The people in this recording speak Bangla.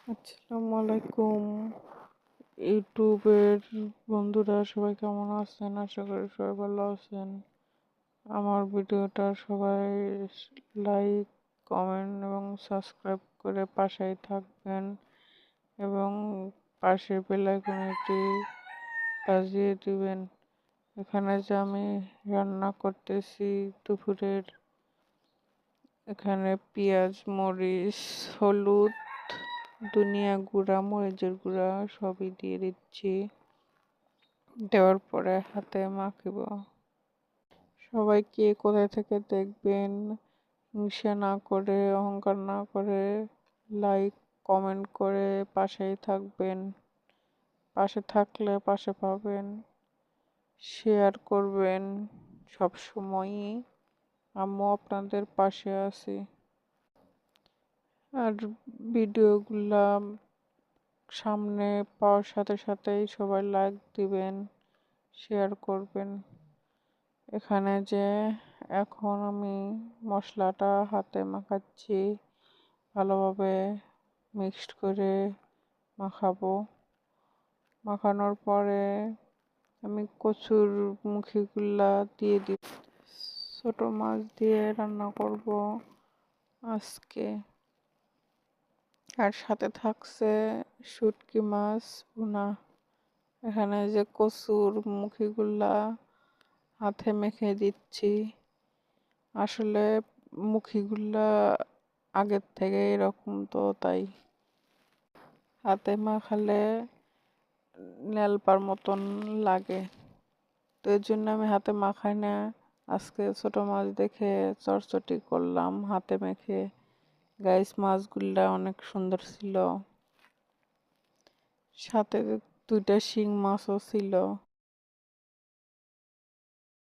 আসসালামু আলাইকুম ইউটিউবের বন্ধুরা, সবাই কেমন আছেন? আশা করি সবাই ভালো আছেন। আমার ভিডিওটা সবাই লাইক, কমেন্ট এবং সাবস্ক্রাইব করে পাশেই থাকবেন এবং পাশের বেল আইকনটি বাজিয়ে দিবেন। এখানে যে আমি রান্না করতেছি দুপুরের, এখানে পেঁয়াজ, মরিচ, হলুদ, ধনিয়া গুঁড়া, মরিচের গুঁড়া সবই দিয়ে দিচ্ছি। দেওয়ার পরে হাতে মাখিব। সবাই কে কোথায় থেকে দেখবেন, হিংসা না করে, অহংকার না করে লাইক, কমেন্ট করে পাশেই থাকবেন। পাশে থাকলে পাশে পাবেন। শেয়ার করবেন। সব সময়ই আমিও আপনাদের পাশে আছি। আর ভিডিওগুলা সামনে পাওয়ার সাথে সাথেই সবাই লাইক দিবেন, শেয়ার করবেন। এখানে যে এখন আমি মশলাটা হাতে মাখাচ্ছি, ভালোভাবে মিক্সড করে মাখাবো। মাখানোর পরে আমি কচুর মুখিগুলা দিয়ে দিব। ছোট মাছ দিয়ে রান্না করব আজকে। আর সাথে থাকছে শুটকি মাছ ভুনা। এখানে যে কচুর মুখিগুলা হাতে মেখে দিচ্ছি। আসলে মুখিগুলা আগের থেকে এরকম, তো তাই হাতে মাখালে নেলপার মতন লাগে, তো এর জন্য আমি হাতে মাখাই না। আজকে ছোট মাছ দেখে চটচটি করলাম হাতে মেখে। গাইস, মাছগুলা অনেক সুন্দর ছিল, সাথে 2টা শিং মাছও ছিল।